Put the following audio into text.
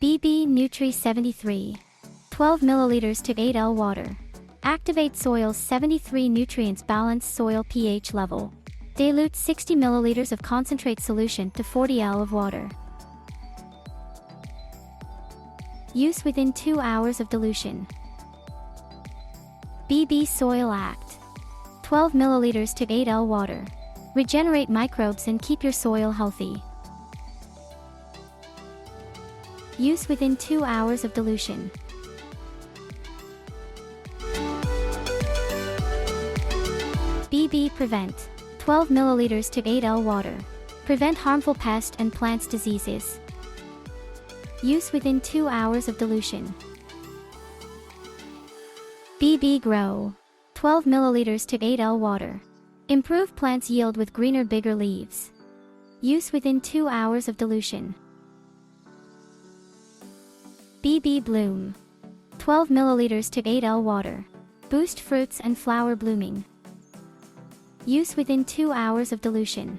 𝘕𝘰𝘪𝘭 12 milliliters to 8 L water. Activate soil's 73 nutrients, balance soil pH level. Dilute 60 milliliters of concentrate solution to 40 L of water. Use within 2 hours of dilution. BB Soil Act. 12 milliliters to 8 L water. Regenerate microbes and keep your soil healthy. Use within 2 hours of dilution. BB Prevent. 12 milliliters to 8 L water. Prevent harmful pest and plants diseases. Use within 2 hours of dilution. BB Grow. 12 milliliters to 8 L water. Improve plants' yield with greener, bigger leaves. Use within 2 hours of dilution. BB Bloom. 12 milliliters to 8 L water. Boost fruits and flower blooming. Use within 2 hours of dilution.